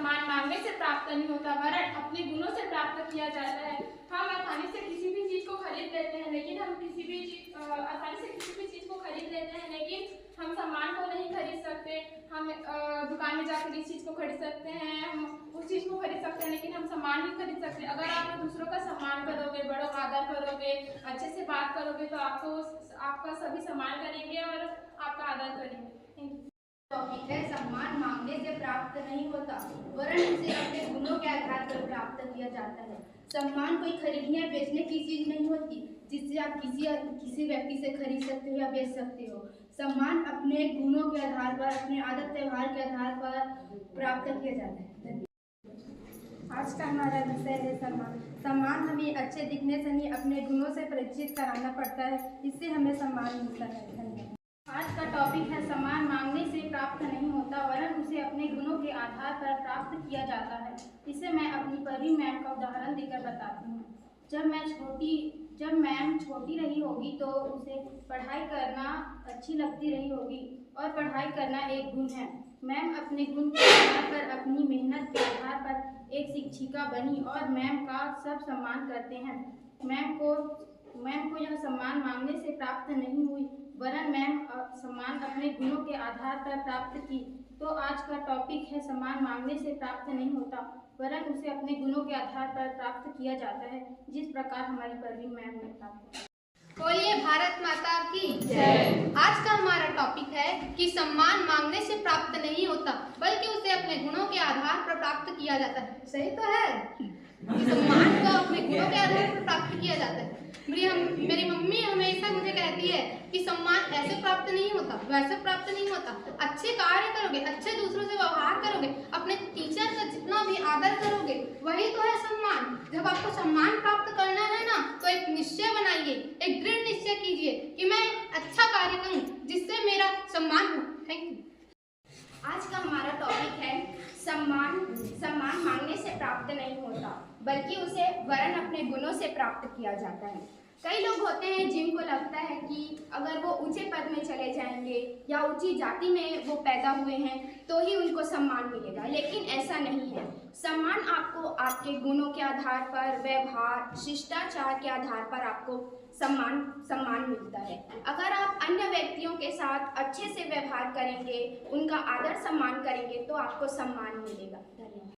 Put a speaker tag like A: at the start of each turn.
A: सम्मान मांगने से प्राप्त नहीं होता वरन अपने गुणों से प्राप्त किया जाता है। हम आसानी से किसी भी चीज को खरीद लेते हैं, लेकिन हम हम सम्मान को नहीं खरीद सकते। हम दुकान में जाकर इस चीज को खरीद सकते हैं, हम उस चीज को खरीद सकते हैं, लेकिन हम सम्मान नहीं खरीद सकते। अगर आप दूसरों का सम्मान करोगे, बड़ों का आदर करोगे, अच्छे से बात करोगे तो आपका सभी सम्मान करेंगे और आपका आदर करेंगे।
B: टॉपिक है सम्मान मांगने से प्राप्त नहीं होता वरन उसे अपने गुणों के आधार पर प्राप्त किया जाता है। सम्मान कोई खरीदने या बेचने की चीज नहीं होती जिससे आप किसी व्यक्ति से खरीद सकते हो या बेच सकते हो। सम्मान अपने गुणों के आधार पर, अपने आदत व्यवहार के आधार पर प्राप्त किया जाता है।
C: आज का हमारा विषय है सम्मान। सम्मान हमें अच्छे दिखने से नहीं अपने गुणों से परिचित कराना पड़ता है, इससे हमें सम्मान मिलता है। धन्यवाद।
B: आज का टॉपिक है सम्मान मांगने से प्राप्त नहीं होता वरन उसे अपने गुणों के आधार पर प्राप्त किया जाता है। इसे मैं अपनी परवीन मैम का उदाहरण देकर बताती हूँ। जब मैम छोटी रही होगी तो उसे पढ़ाई करना अच्छी लगती रही होगी और पढ़ाई करना एक गुण है। मैम अपने गुण के आधार पर, अपनी मेहनत के आधार पर एक शिक्षिका बनी और मैम का सब सम्मान करते हैं। मैम को यह सम्मान मांगने से प्राप्त नहीं हुई वरन मैम सम्मान अपने गुणों के आधार पर प्राप्त की। तो आज का टॉपिक है सम्मान मांगने से प्राप्त नहीं होता वरन उसे अपने गुणों के आधार पर प्राप्त किया जाता है, जिस प्रकार हमारी परवीन मैम ने बताया।
D: बोलिए भारत माता की जय। आज का हमारा टॉपिक है कि सम्मान मांगने से प्राप्त नहीं होता बल्कि उसे अपने गुणों के आधार पर प्राप्त किया जाता है। सही तो है कि सम्मान को अपने गुणों के आधार पर प्राप्त किया जाता है। मेरी मम्मी हमेशा मुझे कहती है कि सम्मान ऐसे प्राप्त नहीं होता, वैसे प्राप्त नहीं होता। अच्छे कार्य करोगे, अच्छे दूसरों से व्यवहार करोगे, अपने टीचर का जितना भी आदर करोगे, वही तो है सम्मान। जब आपको सम्मान प्राप्त करना है ना, तो एक निश्चय बनाइए, एक दृढ़ निश्चय कीजिए कि मैं अच्छा कार्य करूं जिससे मेरा सम्मान हो। Thank you.
B: आज का हमारा टॉपिक है सम्मान मांगने से प्राप्त नहीं होता बल्कि उसे वरन अपने गुणों से प्राप्त किया जाता है। कई लोग होते हैं जिनको लगता है कि अगर वो ऊंचे पद में चले जाएंगे या ऊंची जाति में वो पैदा हुए हैं तो ही उनको सम्मान मिलेगा, लेकिन ऐसा नहीं है। सम्मान आपको आपके गुणों के आधार पर, व्यवहार, शिष्टाचार के आधार पर आपको सम्मान मिलता है। अगर आप अन्य व्यक्तियों के साथ अच्छे से व्यवहार करेंगे, उनका आदर सम्मान करेंगे तो आपको सम्मान मिलेगा। धन्यवाद।